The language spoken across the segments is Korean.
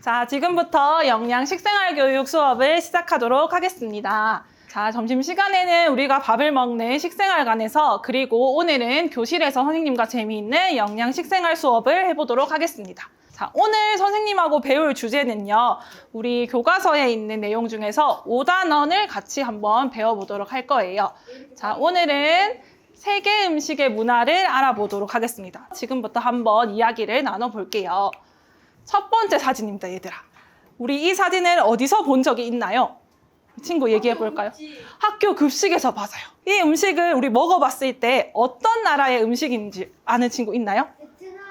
자, 지금부터 영양 식생활 교육 수업을 시작하도록 하겠습니다. 자, 점심시간에는 우리가 밥을 먹는 식생활관에서, 그리고 오늘은 교실에서 선생님과 재미있는 영양 식생활 수업을 해보도록 하겠습니다. 자, 오늘 선생님하고 배울 주제는요, 우리 교과서에 있는 내용 중에서 5단원을 같이 한번 배워보도록 할 거예요. 자, 오늘은 세계 음식의 문화를 알아보도록 하겠습니다. 지금부터 한번 이야기를 나눠볼게요. 첫 번째 사진입니다, 얘들아. 우리 이 사진을 어디서 본 적이 있나요? 친구 얘기해 볼까요? 학교 급식에서 맞아요. 이 음식을 우리 먹어봤을 때 어떤 나라의 음식인지 아는 친구 있나요? 베트남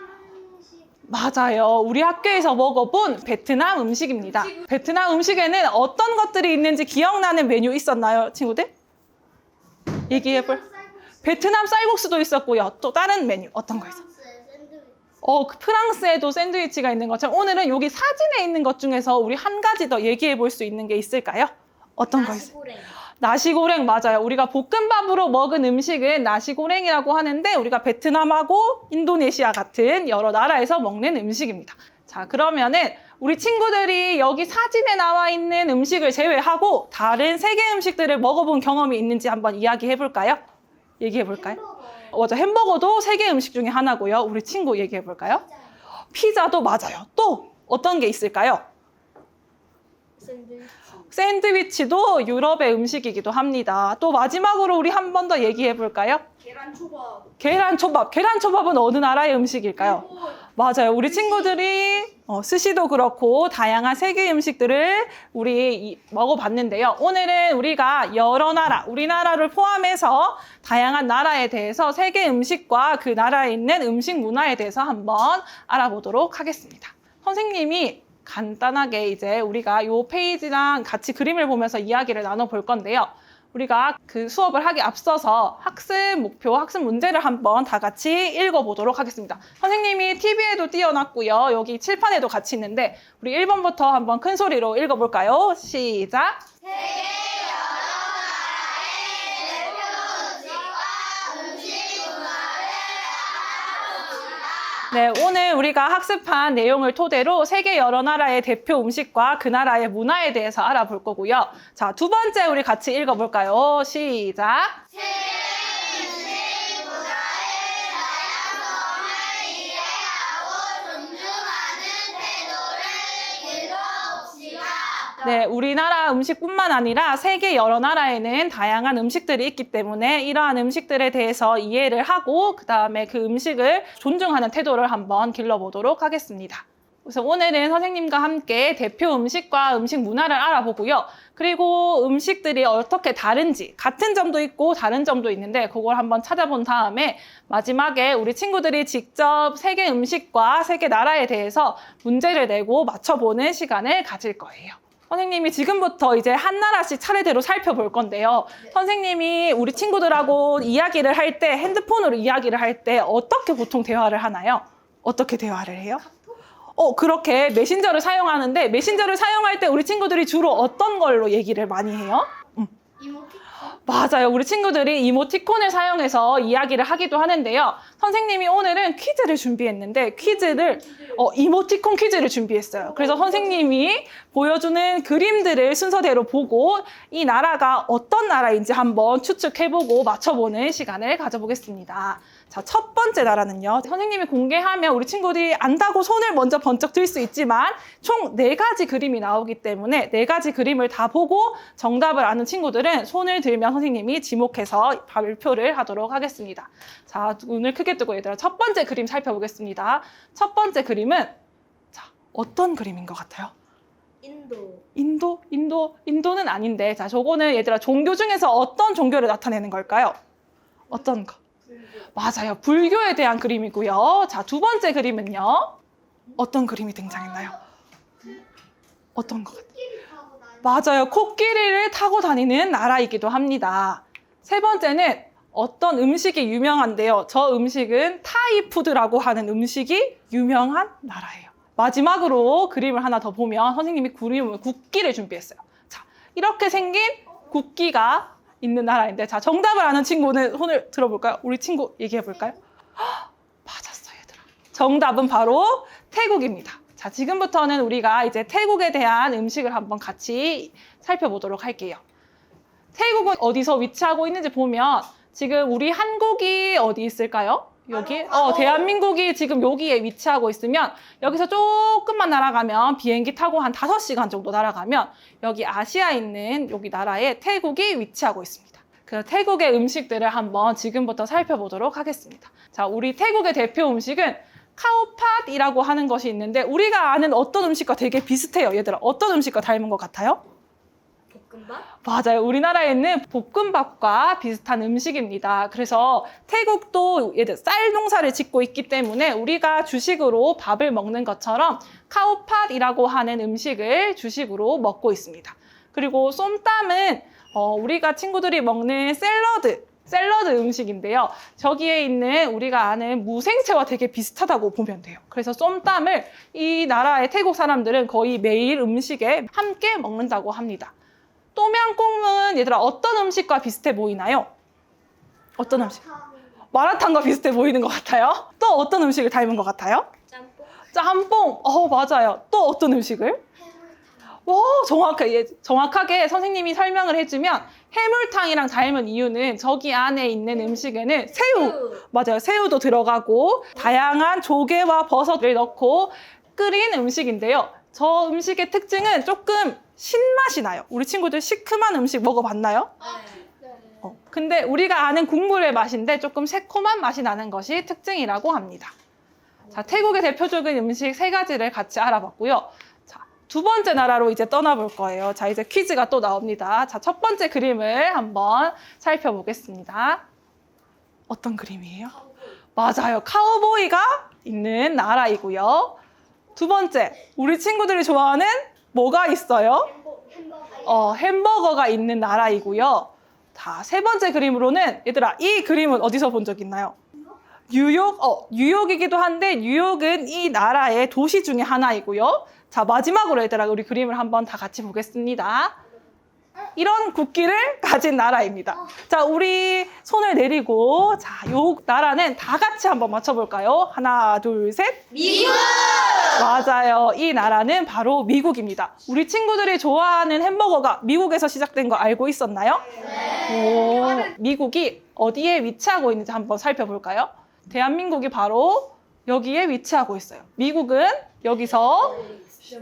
음식. 맞아요. 우리 학교에서 먹어본 베트남 음식입니다. 베트남 음식에는 어떤 것들이 있는지 기억나는 메뉴 있었나요, 친구들? 얘기해 볼. 베트남 쌀국수도 있었고요. 또 다른 메뉴 어떤 거 있어요? 프랑스에도 샌드위치가 있는 것처럼 오늘은 여기 사진에 있는 것 중에서 우리 한 가지 더 얘기해 볼 수 있는 게 있을까요? 어떤 거 있어요? 나시고랭 맞아요. 우리가 볶음밥으로 먹은 음식은 나시고랭이라고 하는데 우리가 베트남하고 인도네시아 같은 여러 나라에서 먹는 음식입니다. 자, 그러면은 우리 친구들이 여기 사진에 나와 있는 음식을 제외하고 다른 세계 음식들을 먹어본 경험이 있는지 한번 이야기해 볼까요? 얘기해 볼까요? 맞아, 햄버거도 세계 음식 중에 하나고요. 우리 친구 얘기해 볼까요? 피자도 맞아요. 또 어떤 게 있을까요? 샌드위치도 유럽의 음식이기도 합니다. 또 마지막으로 우리 한 번 더 얘기해 볼까요? 계란초밥. 계란초밥은 어느 나라의 음식일까요? 맞아요. 우리 친구들이 스시도 그렇고 다양한 세계 음식들을 우리 먹어봤는데요. 오늘은 우리가 여러 나라, 우리나라를 포함해서 다양한 나라에 대해서 세계 음식과 그 나라에 있는 음식 문화에 대해서 한번 알아보도록 하겠습니다. 선생님이 간단하게 이제 우리가 이 페이지랑 같이 그림을 보면서 이야기를 나눠볼 건데요. 우리가 그 수업을 하기 앞서서 학습 목표, 학습 문제를 한번 다 같이 읽어보도록 하겠습니다. 선생님이 TV에도 띄워놨고요. 여기 칠판에도 같이 있는데 우리 1번부터 한번 큰 소리로 읽어볼까요? 시작! 네, 오늘 우리가 학습한 내용을 토대로 세계 여러 나라의 대표 음식과 그 나라의 문화에 대해서 알아볼 거고요. 자, 두 번째 우리 같이 읽어볼까요? 시작! 세계 음식 문화의 다양성을 이해하고 존중하는 태도를 길러봅시다. 네, 우리나라 음식뿐만 아니라 세계 여러 나라에는 다양한 음식들이 있기 때문에 이러한 음식들에 대해서 이해를 하고 그 다음에 그 음식을 존중하는 태도를 한번 길러보도록 하겠습니다. 그래서 오늘은 선생님과 함께 대표 음식과 음식 문화를 알아보고요. 그리고 음식들이 어떻게 다른지, 같은 점도 있고 다른 점도 있는데 그걸 한번 찾아본 다음에 마지막에 우리 친구들이 직접 세계 음식과 세계 나라에 대해서 문제를 내고 맞춰보는 시간을 가질 거예요. 선생님이 지금부터 이제 한 나라씩 차례대로 살펴볼 건데요. 선생님이 우리 친구들하고 이야기를 할 때, 핸드폰으로 이야기를 할 때 어떻게 보통 대화를 하나요? 어떻게 대화를 해요? 그렇게 메신저를 사용하는데 메신저를 사용할 때 우리 친구들이 주로 어떤 걸로 얘기를 많이 해요? 맞아요. 우리 친구들이 이모티콘을 사용해서 이야기를 하기도 하는데요. 선생님이 오늘은 퀴즈를 준비했는데 이모티콘 퀴즈를 준비했어요. 그래서 선생님이 보여주는 그림들을 순서대로 보고 이 나라가 어떤 나라인지 한번 추측해보고 맞춰보는 시간을 가져보겠습니다. 자, 첫 번째 나라는요. 선생님이 공개하면 우리 친구들이 안다고 손을 먼저 번쩍 들 수 있지만 총 4가지 그림이 나오기 때문에 4가지 그림을 다 보고 정답을 아는 친구들은 손을 들면 선생님이 지목해서 발표를 하도록 하겠습니다. 자, 눈을 크게 뜨고 얘들아 첫 번째 그림 살펴보겠습니다. 첫 번째 그림은 자, 어떤 그림인 것 같아요? 인도는 아닌데 자, 저거는 얘들아 종교 중에서 어떤 종교를 나타내는 걸까요? 어떤 거? 맞아요. 불교에 대한 그림이고요. 자, 두 번째 그림은요. 어떤 그림이 등장했나요? 어떤 것 같아요? 맞아요. 코끼리를 타고 다니는 나라이기도 합니다. 세 번째는 어떤 음식이 유명한데요. 저 음식은 타이푸드라고 하는 음식이 유명한 나라예요. 마지막으로 그림을 하나 더 보면 선생님이 국기를 준비했어요. 자, 이렇게 생긴 국기가 있는 나라인데 자, 정답을 아는 친구는 손을 들어볼까요? 우리 친구 얘기해 볼까요? 맞았어요, 얘들아. 정답은 바로 태국입니다. 자, 자, 지금부터는 우리가 이제 태국에 대한 음식을 한번 같이 살펴보도록 할게요. 태국은 어디서 위치하고 있는지 보면 지금 우리 한국이 어디 있을까요? 여기? 대한민국이 지금 여기에 위치하고 있으면 여기서 조금만 날아가면 비행기 타고 한 5시간 정도 날아가면 여기 아시아에 있는 여기 나라에 태국이 위치하고 있습니다. 그 태국의 음식들을 한번 지금부터 살펴보도록 하겠습니다. 자, 우리 태국의 대표 음식은 카오팟이라고 하는 것이 있는데 우리가 아는 어떤 음식과 되게 비슷해요. 얘들아, 어떤 음식과 닮은 것 같아요? 볶음밥? 맞아요. 우리나라에 있는 볶음밥과 비슷한 음식입니다. 그래서 태국도 쌀 농사를 짓고 있기 때문에 우리가 주식으로 밥을 먹는 것처럼 카오팟이라고 하는 음식을 주식으로 먹고 있습니다. 그리고 쏨땀은 우리가 친구들이 먹는 샐러드 음식인데요. 저기에 있는 우리가 아는 무생채와 되게 비슷하다고 보면 돼요. 그래서 쏨땀을 이 나라의 태국 사람들은 거의 매일 음식에 함께 먹는다고 합니다. 똠양꿍은 얘들아 어떤 음식과 비슷해 보이나요? 어떤 음식? 마라탕과 비슷해 보이는 것 같아요. 또 어떤 음식을 닮은 것 같아요? 짬뽕? 짬뽕. 맞아요. 또 어떤 음식을? 정확하게 선생님이 설명을 해주면 해물탕이랑 닮은 이유는 저기 안에 있는 음식에는 새우. 맞아요. 새우도 들어가고 다양한 조개와 버섯을 넣고 끓인 음식인데요. 저 음식의 특징은 조금 신맛이 나요. 우리 친구들 시큼한 음식 먹어봤나요? 네. 근데 우리가 아는 국물의 맛인데 조금 새콤한 맛이 나는 것이 특징이라고 합니다. 자, 태국의 대표적인 음식 3가지를 같이 알아봤고요. 자, 2번째 나라로 이제 떠나볼 거예요. 자, 이제 퀴즈가 또 나옵니다. 자, 첫 번째 그림을 한번 살펴보겠습니다. 어떤 그림이에요? 맞아요. 카우보이가 있는 나라이고요. 2번째, 우리 친구들이 좋아하는 뭐가 있어요? 햄버거가 있는 나라이고요. 자, 3번째 그림으로는 얘들아, 이 그림은 어디서 본 적 있나요? 뉴욕이기도 한데 뉴욕은 이 나라의 도시 중에 하나이고요. 자, 마지막으로 얘들아, 우리 그림을 한번 다 같이 보겠습니다. 이런 국기를 가진 나라입니다. 자, 우리 손을 내리고, 자, 요 나라는 다 같이 한번 맞춰볼까요? 하나, 둘, 셋. 미국! 맞아요. 이 나라는 바로 미국입니다. 우리 친구들이 좋아하는 햄버거가 미국에서 시작된 거 알고 있었나요? 네. 미국이 어디에 위치하고 있는지 한번 살펴볼까요? 대한민국이 바로 여기에 위치하고 있어요. 미국은 여기서 쭉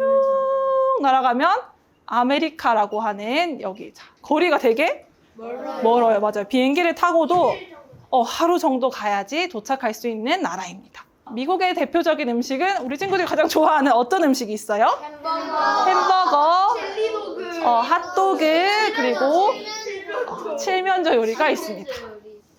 날아가면 아메리카라고 하는 여기, 자, 거리가 되게 멀어요. 맞아요. 비행기를 타고도 하루 정도 가야지 도착할 수 있는 나라입니다. 미국의 대표적인 음식은 우리 친구들이 가장 좋아하는 어떤 음식이 있어요? 햄버거, 핫도그, 그리고 칠면조 요리가 있습니다.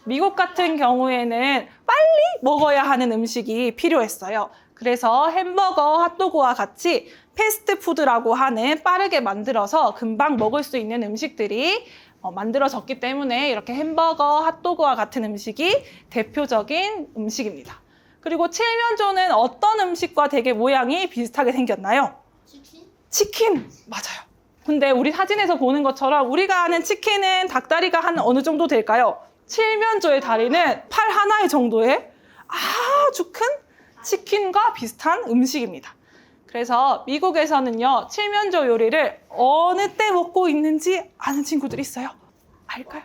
미국 같은 경우에는 빨리 먹어야 하는 음식이 필요했어요. 그래서 햄버거, 핫도그와 같이 패스트푸드라고 하는 빠르게 만들어서 금방 먹을 수 있는 음식들이 만들어졌기 때문에 이렇게 햄버거, 핫도그와 같은 음식이 대표적인 음식입니다. 그리고 칠면조는 어떤 음식과 되게 모양이 비슷하게 생겼나요? 치킨! 맞아요. 근데 우리 사진에서 보는 것처럼 우리가 아는 치킨은 닭다리가 한 어느 정도 될까요? 칠면조의 다리는 팔 하나의 정도의 아주 큰 치킨과 비슷한 음식입니다. 그래서 미국에서는요, 칠면조 요리를 어느 때 먹고 있는지 아는 친구들 있어요? 알까요?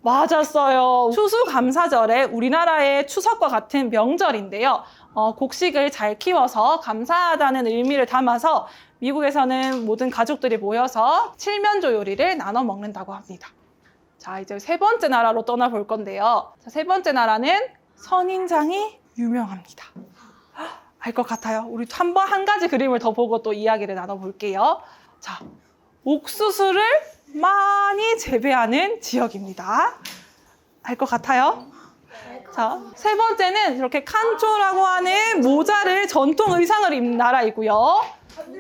맞았어요. 추수감사절에 우리나라의 추석과 같은 명절인데요. 곡식을 잘 키워서 감사하다는 의미를 담아서 미국에서는 모든 가족들이 모여서 칠면조 요리를 나눠 먹는다고 합니다. 자, 이제 3번째 나라로 떠나볼 건데요. 자, 3번째 나라는 선인장이 유명합니다. 알 것 같아요. 우리 한 가지 그림을 더 보고 또 이야기를 나눠볼게요. 자, 옥수수를 많이 재배하는 지역입니다. 알 것 같아요? 자, 3번째는 이렇게 칸초라고 하는 모자를 전통 의상을 입는 나라이고요.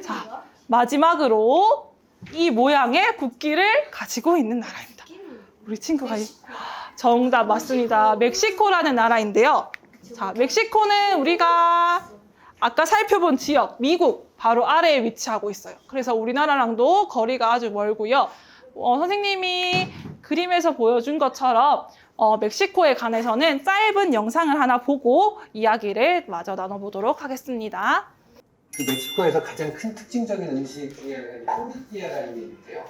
자, 마지막으로 이 모양의 국기를 가지고 있는 나라입니다. 우리 친구가 정답 맞습니다. 멕시코라는 나라인데요. 자, 멕시코는 우리가 아까 살펴본 지역, 미국 바로 아래에 위치하고 있어요. 그래서 우리나라랑도 거리가 아주 멀고요. 선생님이 그림에서 보여준 것처럼 멕시코에 관해서는 짧은 영상을 하나 보고 이야기를 마저 나눠보도록 하겠습니다. 그 멕시코에서 가장 큰 특징적인 음식 중에 토르티아라는 게 있는데요.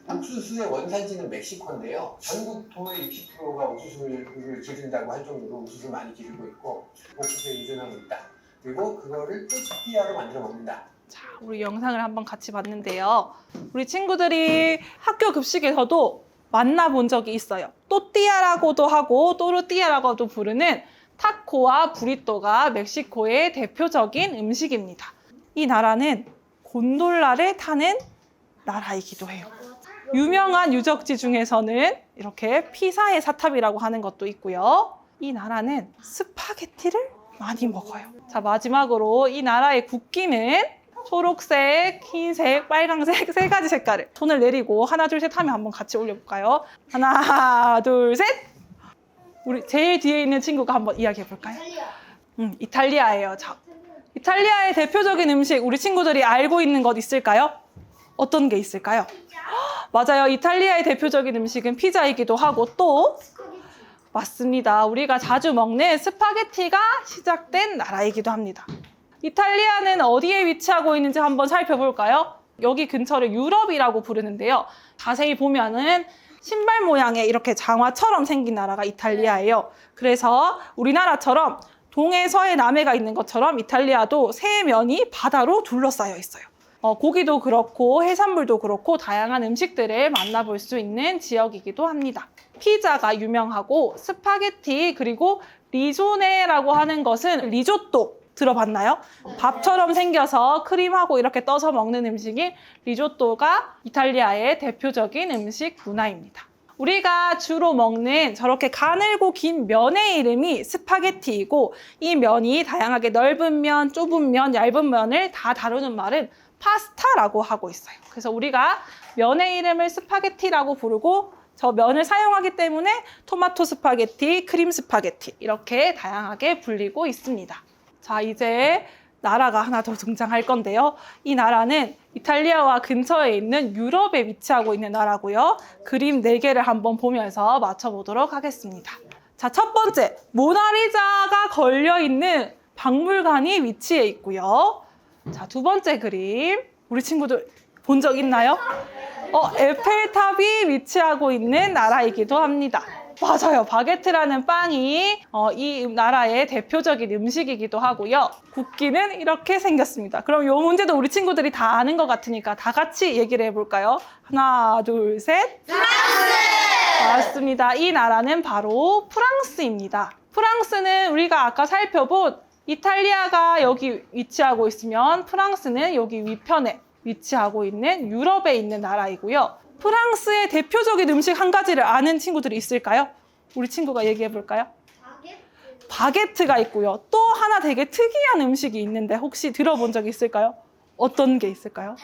옥수수의 원산지는 멕시코인데요. 전국 토의 60%가 옥수수를 기른다고 할 정도로 옥수수를 많이 기르고 있고 옥수수에 의존하고 있다. 그리고 그거를 토르티아로 만들어 먹는다. 자, 우리 영상을 한번 같이 봤는데요. 우리 친구들이 학교 급식에서도 만나본 적이 있어요. 또띠아라고도 하고 또르띠아라고도 부르는 타코와 부리또가 멕시코의 대표적인 음식입니다. 이 나라는 곤돌라를 타는 나라이기도 해요. 유명한 유적지 중에서는 이렇게 피사의 사탑이라고 하는 것도 있고요. 이 나라는 스파게티를 많이 먹어요. 자, 마지막으로 이 나라의 국기는 초록색, 흰색, 빨강색 세 가지 색깔을 손을 내리고 하나, 둘, 셋 하면 한번 같이 올려볼까요? 하나, 둘, 셋! 우리 제일 뒤에 있는 친구가 한번 이야기해 볼까요? 이탈리아예요. 자, 이탈리아의 대표적인 음식 우리 친구들이 알고 있는 것 있을까요? 어떤 게 있을까요? 맞아요. 이탈리아의 대표적인 음식은 피자이기도 하고 또 맞습니다. 우리가 자주 먹는 스파게티가 시작된 나라이기도 합니다. 이탈리아는 어디에 위치하고 있는지 한번 살펴볼까요? 여기 근처를 유럽이라고 부르는데요. 자세히 보면은 신발 모양의 이렇게 장화처럼 생긴 나라가 이탈리아예요. 그래서 우리나라처럼 동해, 서해, 남해가 있는 것처럼 이탈리아도 세 면이 바다로 둘러싸여 있어요. 고기도 그렇고 해산물도 그렇고 다양한 음식들을 만나볼 수 있는 지역이기도 합니다. 피자가 유명하고 스파게티 그리고 리조네라고 하는 것은 리조또 들어봤나요? 밥처럼 생겨서 크림하고 이렇게 떠서 먹는 음식인 리조또가 이탈리아의 대표적인 음식 문화입니다. 우리가 주로 먹는 저렇게 가늘고 긴 면의 이름이 스파게티이고 이 면이 다양하게 넓은 면, 좁은 면, 얇은 면을 다 다루는 말은 파스타라고 하고 있어요. 그래서 우리가 면의 이름을 스파게티라고 부르고 저 면을 사용하기 때문에 토마토 스파게티, 크림 스파게티 이렇게 다양하게 불리고 있습니다. 자, 이제 나라가 하나 더 등장할 건데요. 이 나라는 이탈리아와 근처에 있는 유럽에 위치하고 있는 나라고요. 그림 4개를 한번 보면서 맞춰보도록 하겠습니다. 자, 첫 번째, 모나리자가 걸려있는 박물관이 위치해 있고요. 자, 두 번째 그림, 우리 친구들 본 적 있나요? 에펠탑이 위치하고 있는 나라이기도 합니다. 맞아요. 바게트라는 빵이 이 나라의 대표적인 음식이기도 하고요. 국기는 이렇게 생겼습니다. 그럼 이 문제도 우리 친구들이 다 아는 것 같으니까 다 같이 얘기를 해볼까요? 하나, 둘, 셋. 프랑스! 맞습니다. 이 나라는 바로 프랑스입니다. 프랑스는 우리가 아까 살펴본 이탈리아가 여기 위치하고 있으면 프랑스는 여기 위편에 위치하고 있는 유럽에 있는 나라이고요. 프랑스의 대표적인 음식 한 가지를 아는 친구들이 있을까요? 우리 친구가 얘기해 볼까요? 바게트가 있고요. 또 하나 되게 특이한 음식이 있는데 혹시 들어본 적 있을까요? 어떤 게 있을까요?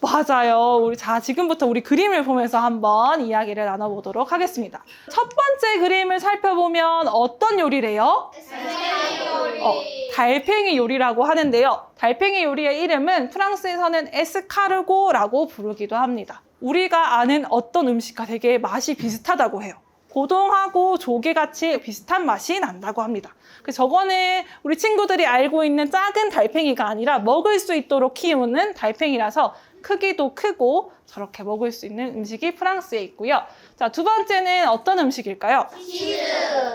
맞아요. 지금부터 우리 그림을 보면서 한번 이야기를 나눠보도록 하겠습니다. 첫 번째 그림을 살펴보면 어떤 요리래요? 달팽이 요리라고 하는데요. 달팽이 요리의 이름은 프랑스에서는 에스카르고라고 부르기도 합니다. 우리가 아는 어떤 음식과 되게 맛이 비슷하다고 해요. 고동하고 조개같이 비슷한 맛이 난다고 합니다. 그래서 저거는 우리 친구들이 알고 있는 작은 달팽이가 아니라 먹을 수 있도록 키우는 달팽이라서 크기도 크고 저렇게 먹을 수 있는 음식이 프랑스에 있고요. 자, 두 번째는 어떤 음식일까요? 치즈!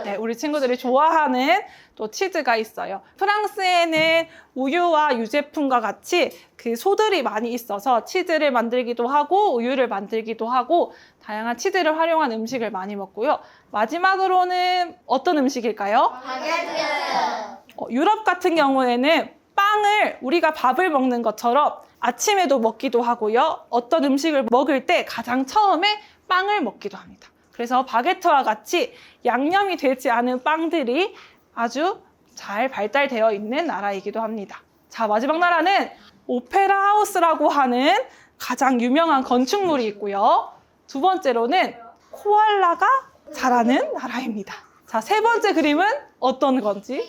네, 우리 친구들이 좋아하는 또 치즈가 있어요. 프랑스에는 우유와 유제품과 같이 그 소들이 많이 있어서 치즈를 만들기도 하고 우유를 만들기도 하고 다양한 치즈를 활용한 음식을 많이 먹고요. 마지막으로는 어떤 음식일까요? 바게트! 유럽 같은 경우에는 빵을 우리가 밥을 먹는 것처럼 아침에도 먹기도 하고요. 어떤 음식을 먹을 때 가장 처음에 빵을 먹기도 합니다. 그래서 바게트와 같이 양념이 되지 않은 빵들이 아주 잘 발달되어 있는 나라이기도 합니다. 자, 마지막 나라는 오페라 하우스라고 하는 가장 유명한 건축물이 있고요. 두 번째로는 코알라가 자라는 나라입니다. 자, 세 번째 그림은 어떤 건지?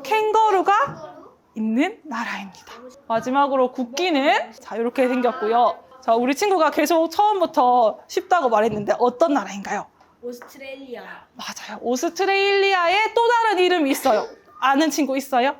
캥거루가 있는 나라입니다. 마지막으로 국기는 자, 이렇게 생겼고요. 자, 우리 친구가 계속 처음부터 쉽다고 말했는데 어떤 나라인가요? 오스트레일리아. 맞아요. 오스트레일리아의 또 다른 이름이 있어요. 아는 친구 있어요?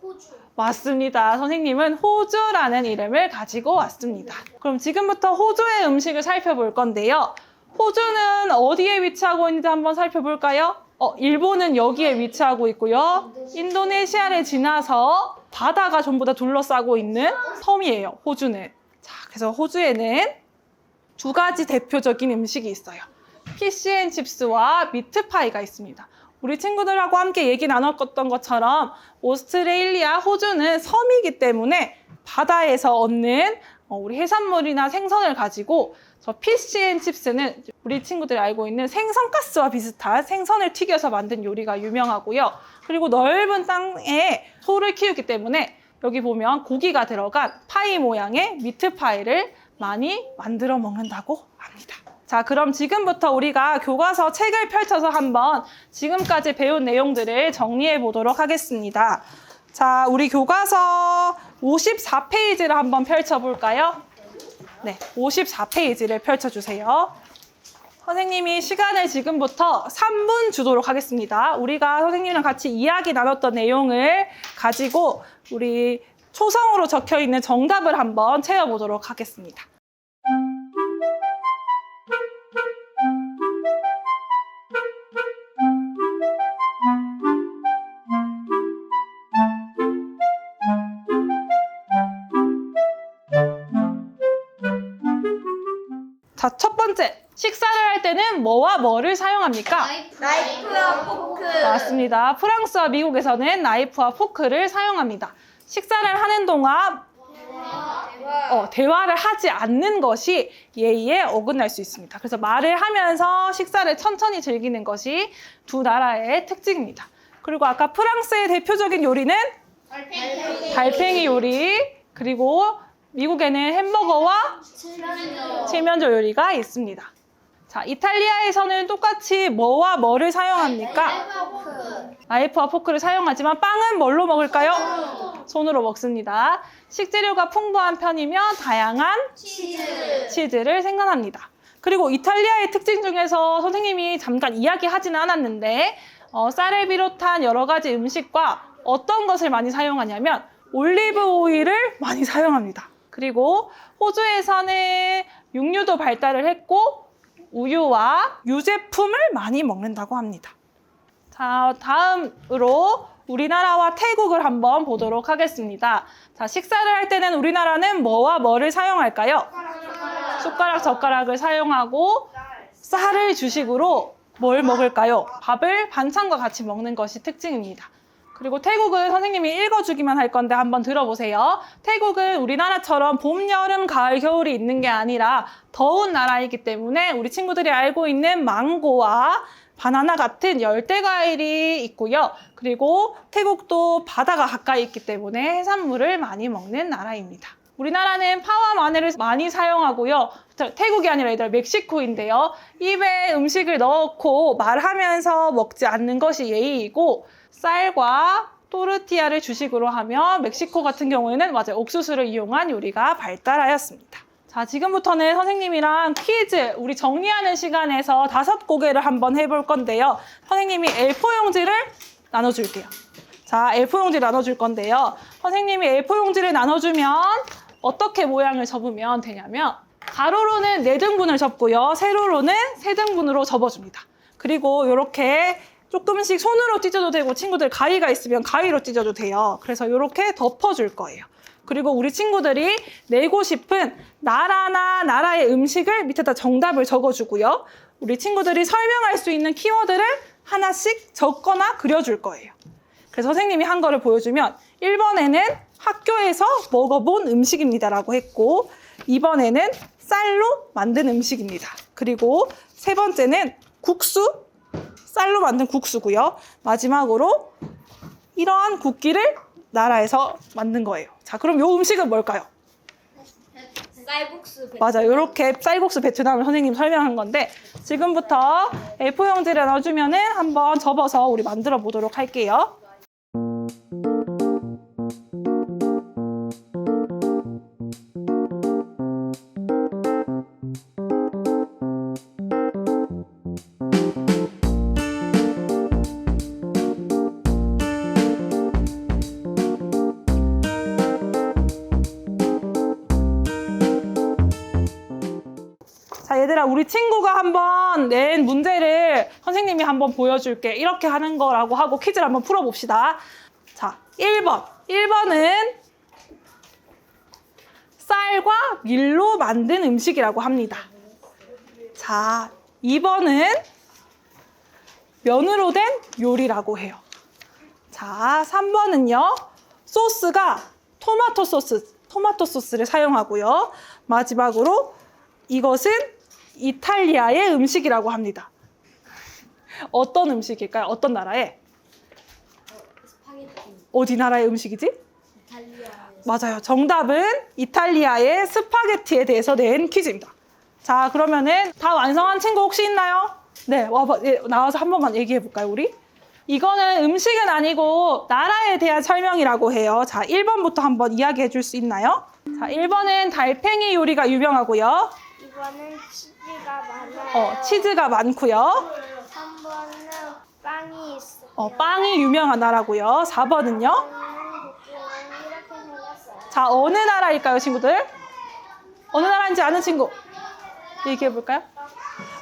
호주. 맞습니다. 선생님은 호주라는 이름을 가지고 왔습니다. 그럼 지금부터 호주의 음식을 살펴볼 건데요. 호주는 어디에 위치하고 있는지 한번 살펴볼까요? 일본은 여기에 위치하고 있고요. 인도네시아를 지나서 바다가 전부 다 둘러싸고 있는 섬이에요, 호주는. 자, 그래서 호주에는 두 가지 대표적인 음식이 있어요. 피쉬앤칩스와 미트파이가 있습니다. 우리 친구들하고 함께 얘기 나눴던 것처럼 오스트레일리아, 호주는 섬이기 때문에 바다에서 얻는 우리 해산물이나 생선을 가지고 저 피쉬앤칩스는 우리 친구들이 알고 있는 생선가스와 비슷한 생선을 튀겨서 만든 요리가 유명하고요. 그리고 넓은 땅에 소를 키우기 때문에 여기 보면 고기가 들어간 파이 모양의 미트파이를 많이 만들어 먹는다고 합니다. 자, 그럼 지금부터 우리가 교과서 책을 펼쳐서 한번 지금까지 배운 내용들을 정리해 보도록 하겠습니다. 자, 우리 교과서 54페이지를 한번 펼쳐볼까요? 네, 54페이지를 펼쳐주세요. 선생님이 시간을 지금부터 3분 주도록 하겠습니다. 우리가 선생님이랑 같이 이야기 나눴던 내용을 가지고 우리 초성으로 적혀있는 정답을 한번 채워보도록 하겠습니다. 자, 첫 번째, 식사를 할 때는 뭐와 뭐를 사용합니까? 나이프와 포크. 맞습니다. 프랑스와 미국에서는 나이프와 포크를 사용합니다. 식사를 하는 동안 대화를 하지 않는 것이 예의에 어긋날 수 있습니다. 그래서 말을 하면서 식사를 천천히 즐기는 것이 두 나라의 특징입니다. 그리고 아까 프랑스의 대표적인 요리는 달팽이 요리, 그리고 미국에는 햄버거와 칠면조 요리가 있습니다. 자, 이탈리아에서는 똑같이 뭐와 뭐를 사용합니까? 나이프와 포크를 사용하지만 빵은 뭘로 먹을까요? 손으로 먹습니다. 식재료가 풍부한 편이며 다양한 치즈를 생산합니다. 그리고 이탈리아의 특징 중에서 선생님이 잠깐 이야기하지는 않았는데 쌀을 비롯한 여러 가지 음식과 어떤 것을 많이 사용하냐면 올리브 오일을 많이 사용합니다. 그리고 호주에서는 육류도 발달을 했고 우유와 유제품을 많이 먹는다고 합니다. 자, 다음으로 우리나라와 태국을 한번 보도록 하겠습니다. 자, 식사를 할 때는 우리나라는 뭐와 뭐를 사용할까요? 숟가락, 젓가락을 사용하고 쌀을 주식으로 뭘 먹을까요? 밥을 반찬과 같이 먹는 것이 특징입니다. 그리고 태국은 선생님이 읽어주기만 할 건데 한번 들어보세요. 태국은 우리나라처럼 봄, 여름, 가을, 겨울이 있는 게 아니라 더운 나라이기 때문에 우리 친구들이 알고 있는 망고와 바나나 같은 열대 과일이 있고요. 그리고 태국도 바다가 가까이 있기 때문에 해산물을 많이 먹는 나라입니다. 우리나라는 파와 마늘을 많이 사용하고요. 태국이 아니라 얘들아 멕시코인데요. 입에 음식을 넣고 말하면서 먹지 않는 것이 예의이고 쌀과 또르티아를 주식으로 하며 멕시코 같은 경우에는 맞아요. 옥수수를 이용한 요리가 발달하였습니다. 자, 지금부터는 선생님이랑 퀴즈, 우리 정리하는 시간에서 5고개를 한번 해볼 건데요. 선생님이 A4 용지를 나눠줄게요. 자, A4 용지를 나눠줄 건데요. 선생님이 A4 용지를 나눠주면 어떻게 모양을 접으면 되냐면 가로로는 4등분을 접고요. 세로로는 3등분으로 접어줍니다. 그리고 이렇게 조금씩 손으로 찢어도 되고 친구들 가위가 있으면 가위로 찢어도 돼요. 그래서 이렇게 덮어줄 거예요. 그리고 우리 친구들이 내고 싶은 나라나 나라의 음식을 밑에다 정답을 적어주고요. 우리 친구들이 설명할 수 있는 키워드를 하나씩 적거나 그려줄 거예요. 그래서 선생님이 한 거를 보여주면 1번에는 학교에서 먹어본 음식입니다 라고 했고 2번에는 쌀로 만든 음식입니다. 그리고 3번째는 국수, 쌀로 만든 국수고요. 마지막으로 이러한 국기를 나라에서 만든 거예요. 자, 그럼 이 음식은 뭘까요? 쌀국수. 맞아요. 이렇게 쌀국수 베트남을 선생님 설명한 건데 지금부터 A4 용지를 넣어주면은 한번 접어서 우리 만들어 보도록 할게요. 아니라 우리 친구가 한번 낸 문제를 선생님이 한번 보여줄게. 이렇게 하는 거라고 하고 퀴즈를 한번 풀어봅시다. 자, 1번. 1번은 쌀과 밀로 만든 음식이라고 합니다. 자, 2번은 면으로 된 요리라고 해요. 자, 3번은요. 소스가 토마토 소스를 사용하고요. 마지막으로 이것은 이탈리아의 음식이라고 합니다. 어떤 음식일까요? 어떤 나라의? 스파게티. 어디 나라의 음식이지? 이탈리아. 맞아요. 정답은 이탈리아의 스파게티에 대해서 낸 퀴즈입니다. 자, 그러면은 다 완성한 친구 혹시 있나요? 네, 나와서 한 번만 얘기해 볼까요, 우리? 이거는 음식은 아니고 나라에 대한 설명이라고 해요. 자, 1번부터 한번 이야기해 줄 수 있나요? 자, 1번은 달팽이 요리가 유명하고요. 이거는 치즈가 많아요. 치즈가 많고요. 3번은 빵이 있어요. 빵이 유명한 나라고요. 4번은요? 이렇게 생겼어요. 자, 어느 나라일까요, 친구들? 어느 나라인지 아는 친구? 얘기해 볼까요?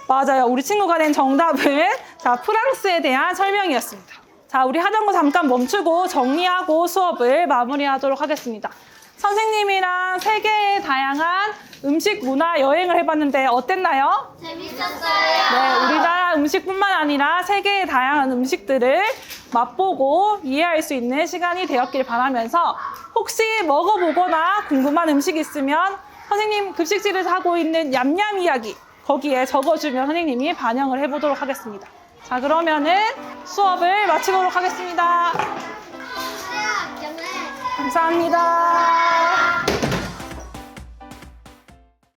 맞아요. 우리 친구가 낸 정답은 자, 프랑스에 대한 설명이었습니다. 자, 우리 하던 거 잠깐 멈추고 정리하고 수업을 마무리하도록 하겠습니다. 선생님이랑 세계의 다양한 음식 문화 여행을 해봤는데 어땠나요? 재밌었어요. 네, 우리나라 음식뿐만 아니라 세계의 다양한 음식들을 맛보고 이해할 수 있는 시간이 되었길 바라면서 혹시 먹어보거나 궁금한 음식 있으면 선생님 급식실에서 하고 있는 얌얌 이야기 거기에 적어주면 선생님이 반영을 해보도록 하겠습니다. 자, 그러면은 수업을 마치도록 하겠습니다. 감사합니다.